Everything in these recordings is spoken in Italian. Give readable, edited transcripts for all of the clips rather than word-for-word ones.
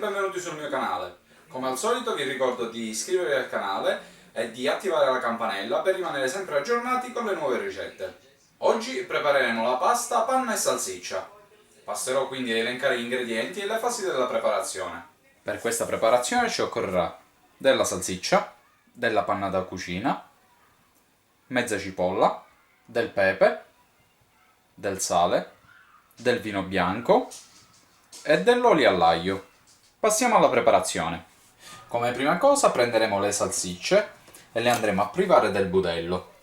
benvenuti sul mio canale. Come al solito vi ricordo di iscrivervi al canale e di attivare la campanella per rimanere sempre aggiornati con le nuove ricette. Oggi prepareremo la pasta, panna e salsiccia. Passerò quindi a elencare gli ingredienti e le fasi della preparazione. Per questa preparazione ci occorrerà della salsiccia, della panna da cucina, mezza cipolla, del pepe, del sale, del vino bianco e dell'olio all'aglio. Passiamo alla preparazione. Come prima cosa prenderemo le salsicce e le andremo a privare del budello.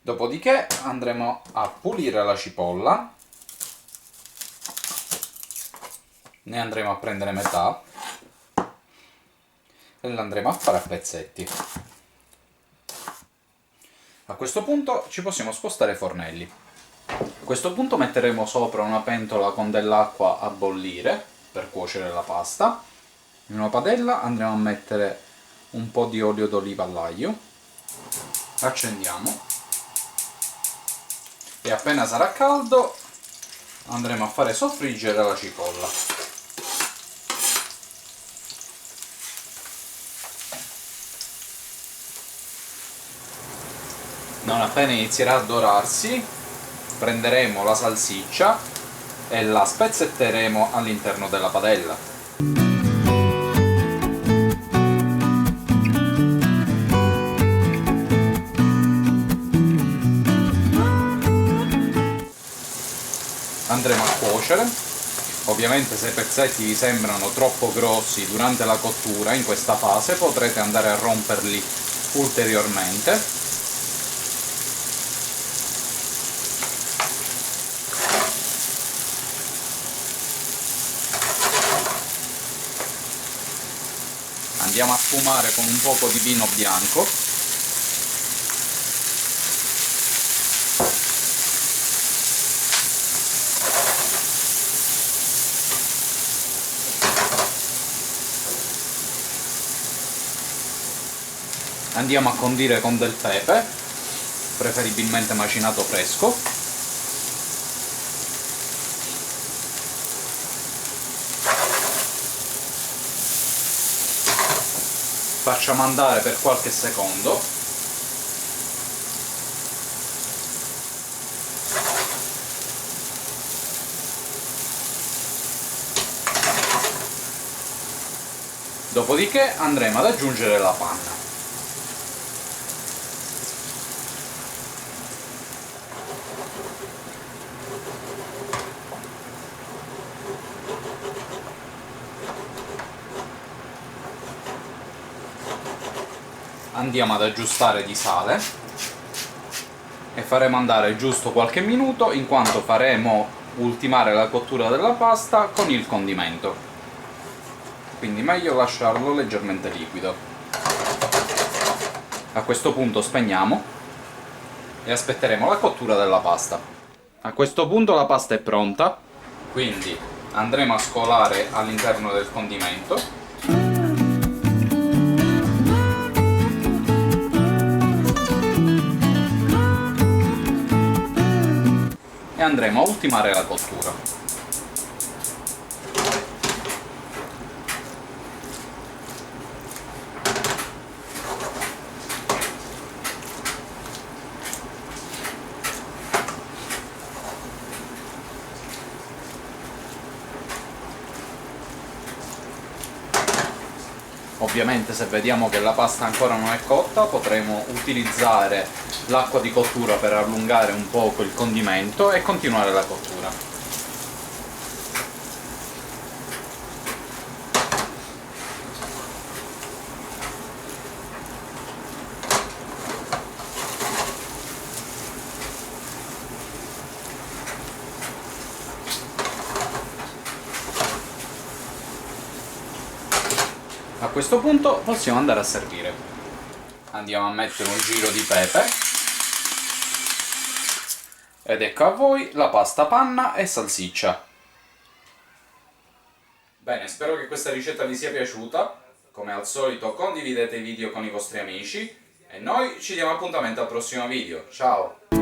Dopodiché andremo a pulire la cipolla, ne andremo a prendere metà e la andremo a fare a pezzetti. A questo punto ci possiamo spostare ai fornelli. A questo punto metteremo sopra una pentola con dell'acqua a bollire per cuocere la pasta. In una padella andremo a mettere un po' di olio d'oliva all'aglio, accendiamo e appena sarà caldo andremo a fare soffriggere la cipolla. Non appena inizierà a dorarsi prenderemo la salsiccia e la spezzetteremo all'interno della padella. Andremo a cuocere. Ovviamente se i pezzetti vi sembrano troppo grossi durante la cottura, in questa fase potrete andare a romperli ulteriormente. Andiamo a sfumare con un poco di vino bianco. Andiamo a condire con del pepe, preferibilmente macinato fresco. Facciamo andare per qualche secondo. Dopodiché andremo ad aggiungere la panna. Andiamo ad aggiustare di sale e faremo andare giusto qualche minuto in quanto faremo ultimare la cottura della pasta con il condimento, quindi meglio lasciarlo leggermente liquido. A questo punto spegniamo e aspetteremo la cottura della pasta. A questo punto la pasta è pronta, quindi andremo a scolare all'interno del condimento e andremo a ultimare la cottura. Ovviamente se vediamo che la pasta ancora non è cotta potremo utilizzare l'acqua di cottura per allungare un poco il condimento e continuare la cottura. A questo punto possiamo andare a servire. Andiamo a mettere un giro di pepe ed ecco a voi la pasta, panna e salsiccia. Bene, spero che questa ricetta vi sia piaciuta. Come al solito condividete i video con i vostri amici e noi ci diamo appuntamento al prossimo video. Ciao!